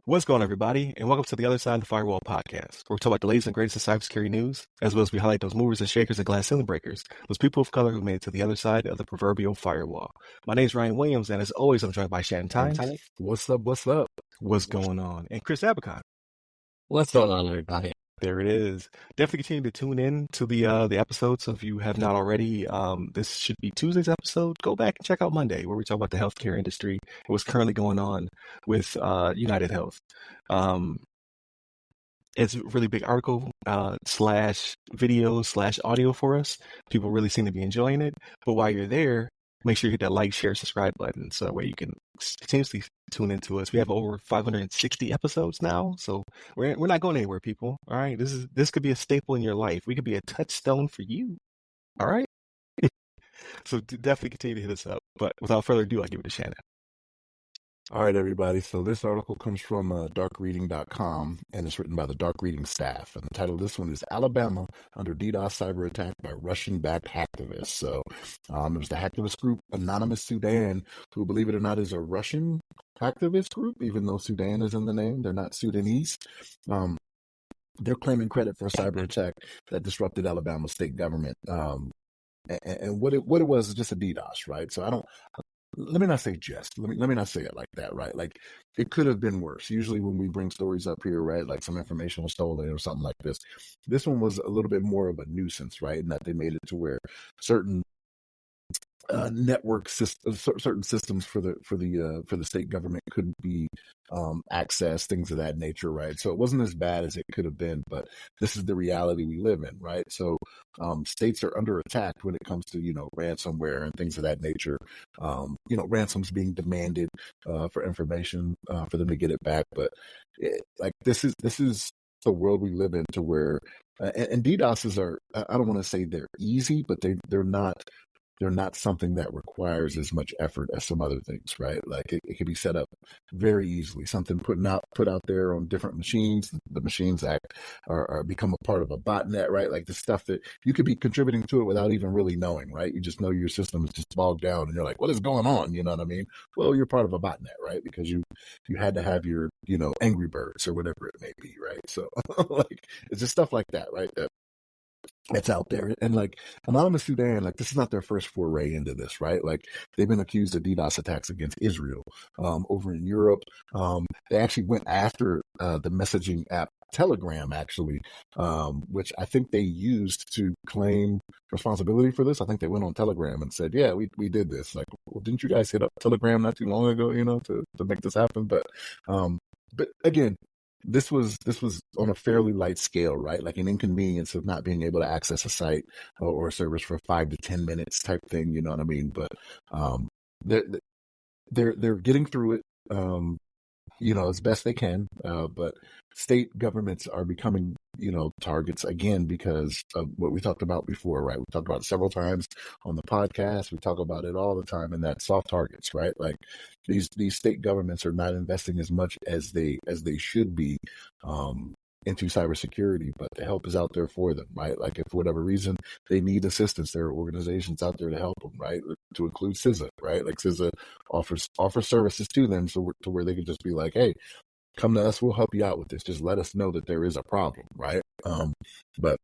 What's going on, everybody, and welcome to the Other Side of the Firewall podcast, where we talk about the latest and greatest of cybersecurity news, as well as we highlight those movers and shakers and glass ceiling breakers, those people of color who made it to the other side of the proverbial firewall. My name is Ryan Williams, and as always, I'm joined by Shannon. What's up? What's going on? And Chris Abacon. What's going on, everybody? There it is. Definitely continue to tune in to the episodes if you have not already. This should be Tuesday's episode. Go back and check out Monday, where we talk about the healthcare industry and what's currently going on with United Health. It's a really big article slash video slash audio for us. People really seem to be enjoying it. But while you're there, make sure you hit that like, share, subscribe button so that way you can continuously tune into us. We have over 560 episodes now, so we're not going anywhere, people. All right, this could be a staple in your life. We could be a touchstone for you. All right, so definitely continue to hit us up. But without further ado, I give it to Shannon. All right, everybody. So this article comes from darkreading.com, and it's written by the Dark Reading staff. And the title of this one is Alabama Under DDoS Cyber Attack by Russian-Backed Hacktivists. So it was the hacktivist group Anonymous Sudan, who, believe it or not, is a Russian hacktivist group, even though Sudan is in the name. They're not Sudanese. They're claiming credit for a cyber attack that disrupted Alabama's state government. And what it was is just a DDoS, right? So let me not say let me not say it like that, right? Like, it could have been worse. Usually when we bring stories up here, right, like some information was stolen or something like this. This one was a little bit more of a nuisance, right? And that they made it to where certain certain systems for the state government couldn't be accessed, things of that nature, right? So it wasn't as bad as it could have been, but this is the reality we live in, right? So states are under attack when it comes to ransomware and things of that nature. Ransoms being demanded for information for them to get it back, but this is the world we live in, to where and DDoSes are, I don't want to say they're easy, but they're not something that requires as much effort as some other things, right? Like it can be set up very easily. Something put out there on different machines. The machines are become a part of a botnet, right? Like the stuff that you could be contributing to it without even really knowing, right? You just know your system is just bogged down, and you're like, "What is going on?" You know what I mean? Well, you're part of a botnet, right? Because you had to have your Angry Birds or whatever it may be, right? So like it's just stuff like that, right? That's out there. And like Anonymous Sudan, like this is not their first foray into this, right? Like they've been accused of DDoS attacks against Israel over in Europe. They actually went after the messaging app Telegram, actually, which I think they used to claim responsibility for this. I think they went on Telegram and said, yeah, we did this. Like, well, didn't you guys hit up Telegram not too long ago, to make this happen? But again, this was on a fairly light scale, right? Like an inconvenience of not being able to access a site or a service for 5 to 10 minutes type thing. You know what I mean? But they're getting through it, as best they can. But state governments are becoming, targets again because of what we talked about before, right? We talked about it several times on the podcast. We talk about it all the time, and that's soft targets, right? Like these state governments are not investing as much as they should be into cybersecurity, but the help is out there for them, right? Like if for whatever reason they need assistance, there are organizations out there to help them, right? To include CISA, right? Like CISA offers services to them to where they can just be like, hey, come to us, we'll help you out with this. Just let us know that there is a problem, right? But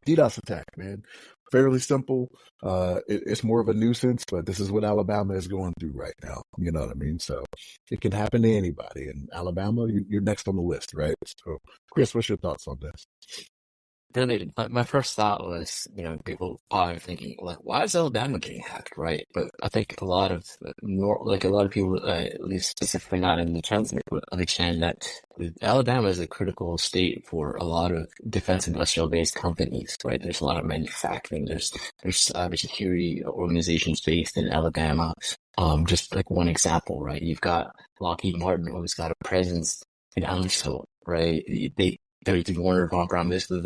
DDoS attack, man, fairly simple. It's more of a nuisance, but this is what Alabama is going through right now. You know what I mean? So it can happen to anybody. And Alabama, you're next on the list, right? So, Chris, what's your thoughts on this? My first thought was, people are thinking, like, why is Alabama getting hacked, right? But I think a lot of people, at least specifically not in the transmit, would understand that Alabama is a critical state for a lot of defense industrial based companies, right? There's a lot of manufacturing. There's cybersecurity organizations based in Alabama. Just like one example, right? You've got Lockheed Martin, who's got a presence in Huntsville, right? They're Warner von Braun, basically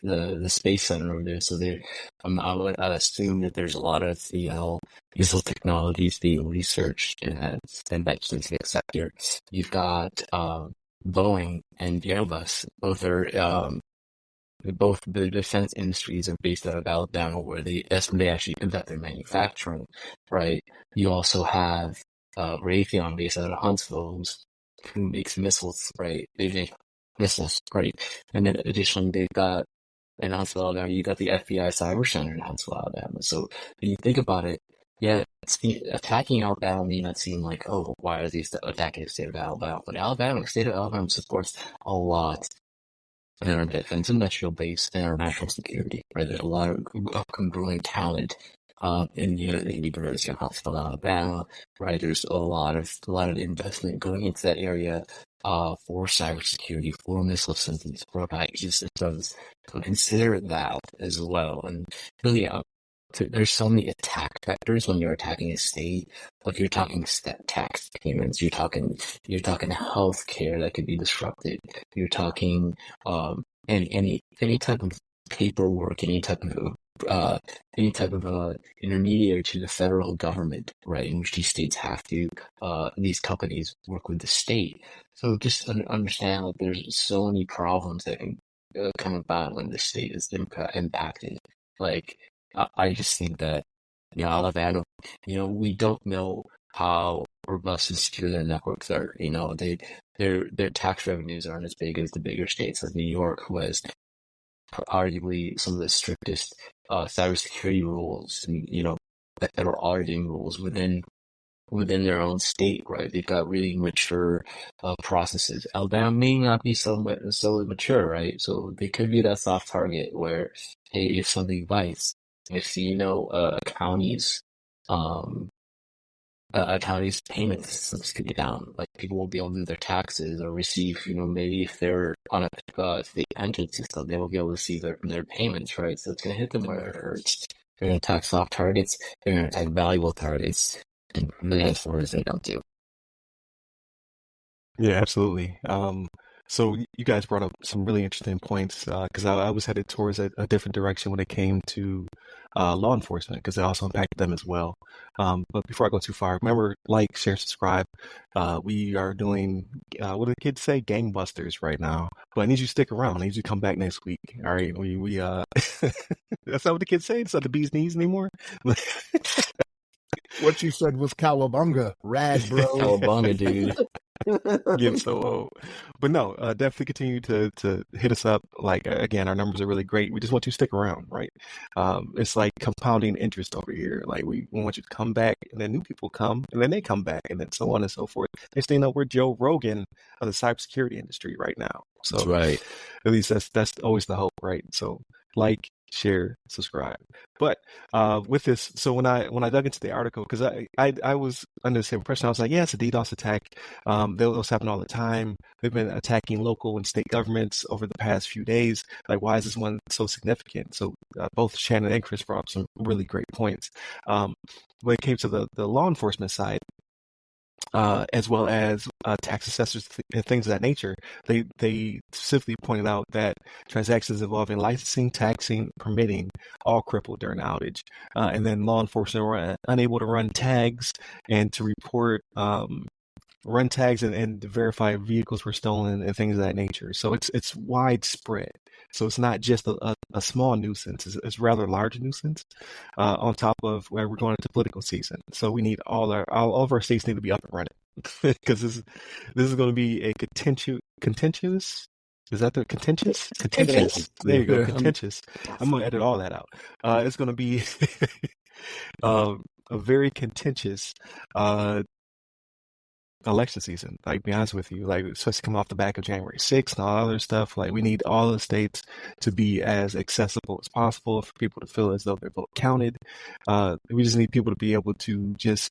the space center over there. So I'd assume that there's a lot of missile technologies being researched in that specific sector. You've got Boeing and Airbus. Both are Both the defense industries are based out of Alabama, where that's where they actually conduct their manufacturing, right? You also have Raytheon based out of Huntsville, who makes missiles, right? They make missiles, right? And then additionally, they've got in Huntsville, Alabama, you got the FBI Cyber Center in Huntsville, Alabama. So when you think about it, yeah, attacking Alabama may not seem like, oh, why are these attacking the state of Alabama? But the state of Alabama supports a lot in our defense industrial base and our national security, right? There's a lot of congruent talent in the University of Huntsville, Alabama, right? There's a lot of investment going into that area for cybersecurity, for missile systems, for IT systems. So consider that as well. And really, there's so many attack vectors when you're attacking a state. Like you're talking tax payments, you're talking healthcare that could be disrupted. You're talking any type of paperwork, any type of intermediary to the federal government, right? In which these states have to, these companies work with the state. So just understand that there's so many problems that can come about when the state is impacted. Like, I just think that, Alabama, we don't know how robust and secure their networks are. Their tax revenues aren't as big as the bigger states like New York, who has arguably some of the strictest cybersecurity rules, and, that are auditing rules within their own state, right? They've got really mature processes. Alabama may not be so mature, right? So they could be that soft target where, hey, if something bites, if a county's payment systems could be down, like people won't be able to do their taxes or receive, maybe if they're on a state pension system, they won't be able to receive their payments, right? So it's going to hit them where it hurts. They're going to attack soft targets. They're going to attack valuable targets. And as far as they don't do. Yeah, absolutely. So you guys brought up some really interesting points because I was headed towards a different direction when it came to law enforcement because it also impacted them as well. But before I go too far, remember, like, share, subscribe. We are doing, what do the kids say? Gangbusters right now. But I need you to stick around. I need you to come back next week. All right. We that's not what the kids say. It's not the bee's knees anymore. What you said was cowabunga, rad, bro. Cowabunga, dude. Getting so old. But no, definitely continue to hit us up. Like, again, our numbers are really great. We just want you to stick around, right? It's like compounding interest over here. Like, we want you to come back, and then new people come, and then they come back, and then so on and so forth. Next thing you know, we're Joe Rogan of the cybersecurity industry right now. So, that's right. At least that's always the hope, right? So, like, share, subscribe. But with this, so when I dug into the article, because I was under the same impression, I was like, yeah, it's a DDoS attack. Those happen all the time. They've been attacking local and state governments over the past few days. Like, why is this one so significant? So both Shannon and Chris brought up some really great points. When it came to the law enforcement side, as well as tax assessors and things of that nature, they specifically pointed out that transactions involving licensing, taxing, permitting all crippled during the outage. And then law enforcement were unable to run tags and to report run tags and to verify vehicles were stolen and things of that nature. So it's widespread. So it's not just a small nuisance; it's rather a large nuisance. On top of where we're going into political season, so we need all of our states need to be up and running because this is going to be a contentious. Is that the contentious? Contentious. There you go. Contentious. I'm gonna edit all that out. It's going to be a very contentious election season. Like, be honest with you, like, especially coming off the back of January 6th and all other stuff. Like, we need all the states to be as accessible as possible for people to feel as though their vote counted. We just need people to be able to just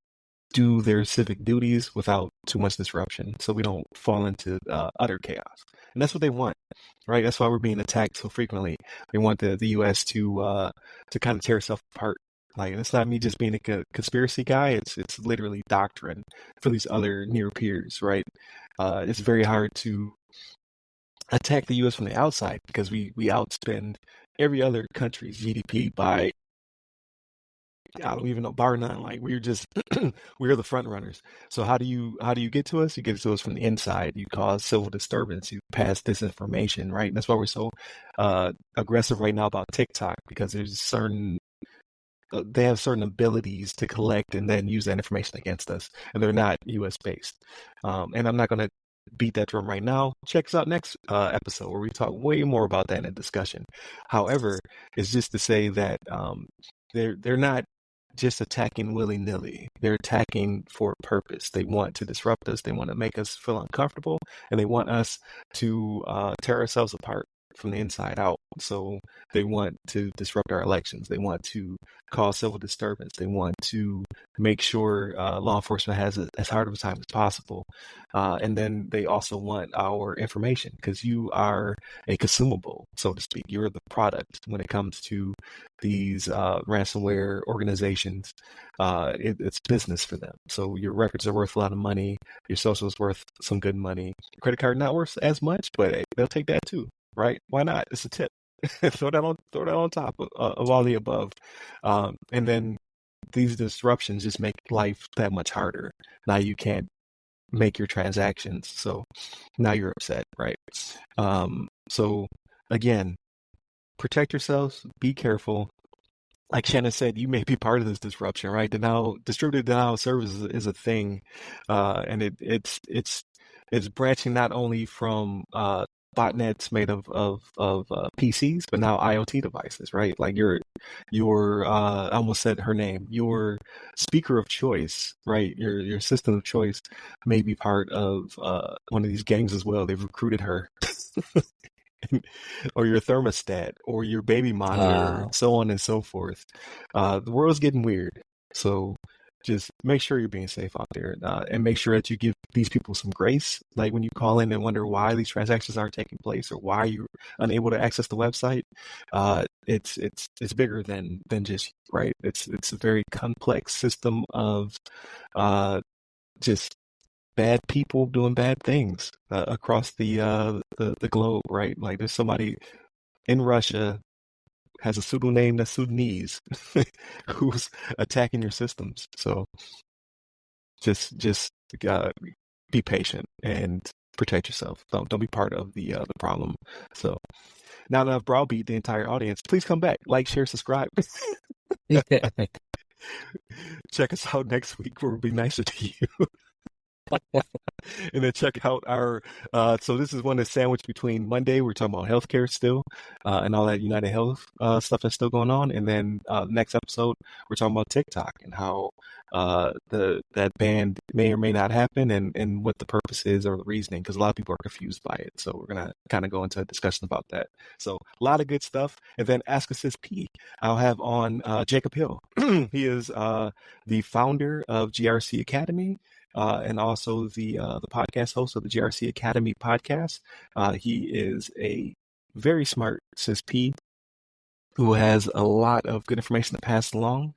do their civic duties without too much disruption, so we don't fall into utter chaos. And that's what they want, right? That's why we're being attacked so frequently. They want the U.S. to kind of tear itself apart. Like, it's not me just being a conspiracy guy. It's literally doctrine for these other near peers, right? It's very hard to attack the U.S. from the outside because we outspend every other country's GDP by I don't even know, bar none. Like we're just we're the front runners. So how do you get to us? You get to us from the inside. You cause civil disturbance. You pass disinformation, right? And that's why we're so aggressive right now about TikTok, because there's certain they have certain abilities to collect and then use that information against us, and they're not U.S. based. And I'm not going to beat that drum right now. Check us out next episode where we talk way more about that in a discussion. However, it's just to say that they're not just attacking willy nilly. They're attacking for a purpose. They want to disrupt us. They want to make us feel uncomfortable, and they want us to tear ourselves apart from the inside out. So they want to disrupt our elections. They want to cause civil disturbance. They want to make sure law enforcement has as hard of a time as possible. And then they also want our information, because you are a consumable, so to speak. You're the product when it comes to these ransomware organizations. It's business for them. So your records are worth a lot of money. Your social is worth some good money. Your credit card not worth as much, but they'll take that too. Right? Why not? It's a tip. throw that on top of all the above, and then these disruptions just make life that much harder. Now you can't make your transactions, so now you're upset, right? So again, protect yourselves. Be careful. Like Shannon said, you may be part of this disruption, right? Distributed denial of service is a thing, and it's branching not only from botnets made of PCs, but now IoT devices, right? Like your I almost said her name, your speaker of choice, right? Your system of choice may be part of one of these gangs as well. They've recruited her. Or your thermostat, or your baby monitor, so on and so forth. The world's getting weird, so just make sure you're being safe out there, and make sure that you give these people some grace. Like when you call in and wonder why these transactions aren't taking place or why you're unable to access the website, it's bigger than just right. It's a very complex system of just bad people doing bad things across the globe, right? Like there's somebody in Russia has a pseudonym that's Sudanese who's attacking your systems. So just be patient and protect yourself. Don't be part of the problem. So now that I've browbeat the entire audience, please come back, like, share, subscribe. Check us out next week where we'll be nicer to you. And then check out our so this is one that's sandwiched between Monday, we're talking about healthcare still, and all that United Health stuff that's still going on, and then next episode we're talking about TikTok and how that ban may or may not happen, and what the purpose is or the reasoning, because a lot of people are confused by it. So we're gonna kind of go into a discussion about that. So a lot of good stuff. And then Ask Assist P, I'll have on Jacob Hill. He is the founder of GRC Academy, and also the podcast host of the GRC Academy podcast. He is a very smart CISP who has a lot of good information to pass along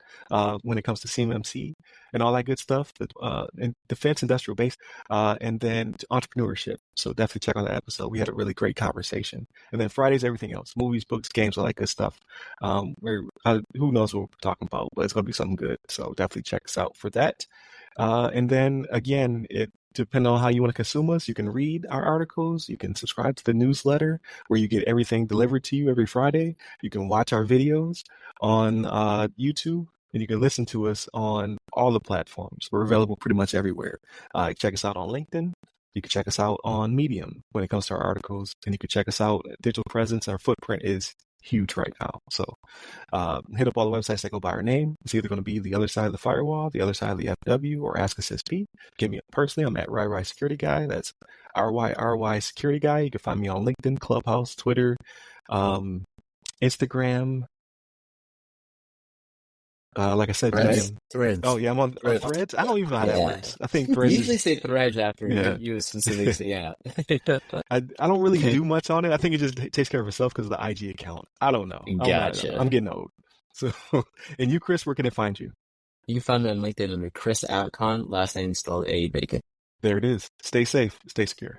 when it comes to CMMC and all that good stuff, and defense industrial base, and then entrepreneurship. So definitely check out that episode. We had a really great conversation. And then Friday's everything else: movies, books, games, all that good stuff. Who knows what we're talking about, but it's going to be something good. So definitely check us out for that. And then again, depending on how you want to consume us, you can read our articles, you can subscribe to the newsletter where you get everything delivered to you every Friday. You can watch our videos on YouTube, and you can listen to us on all the platforms. We're available pretty much everywhere. Check us out on LinkedIn. You can check us out on Medium when it comes to our articles, and you can check us out. Digital presence, our footprint is huge right now. So hit up all the websites that go by our name. It's either going to be the other side of the firewall, the other side of the FW, or Ask Us SP. Get me personally. I'm at RyRy Security Guy. That's RYRY Security Guy. You can find me on LinkedIn, Clubhouse, Twitter, Instagram. Like I said, Threads. Oh yeah, I'm on Threads. I don't even know how that works. I think Threads. You usually say Threads after you specifically say I don't really do much on it. I think it just takes care of itself because of the IG account. I don't know. Gotcha. I'm getting old. So, and you, Chris, where can I find you? You can find me on LinkedIn under Chris Outcon, last name spelled A Bacon. There it is. Stay safe. Stay secure.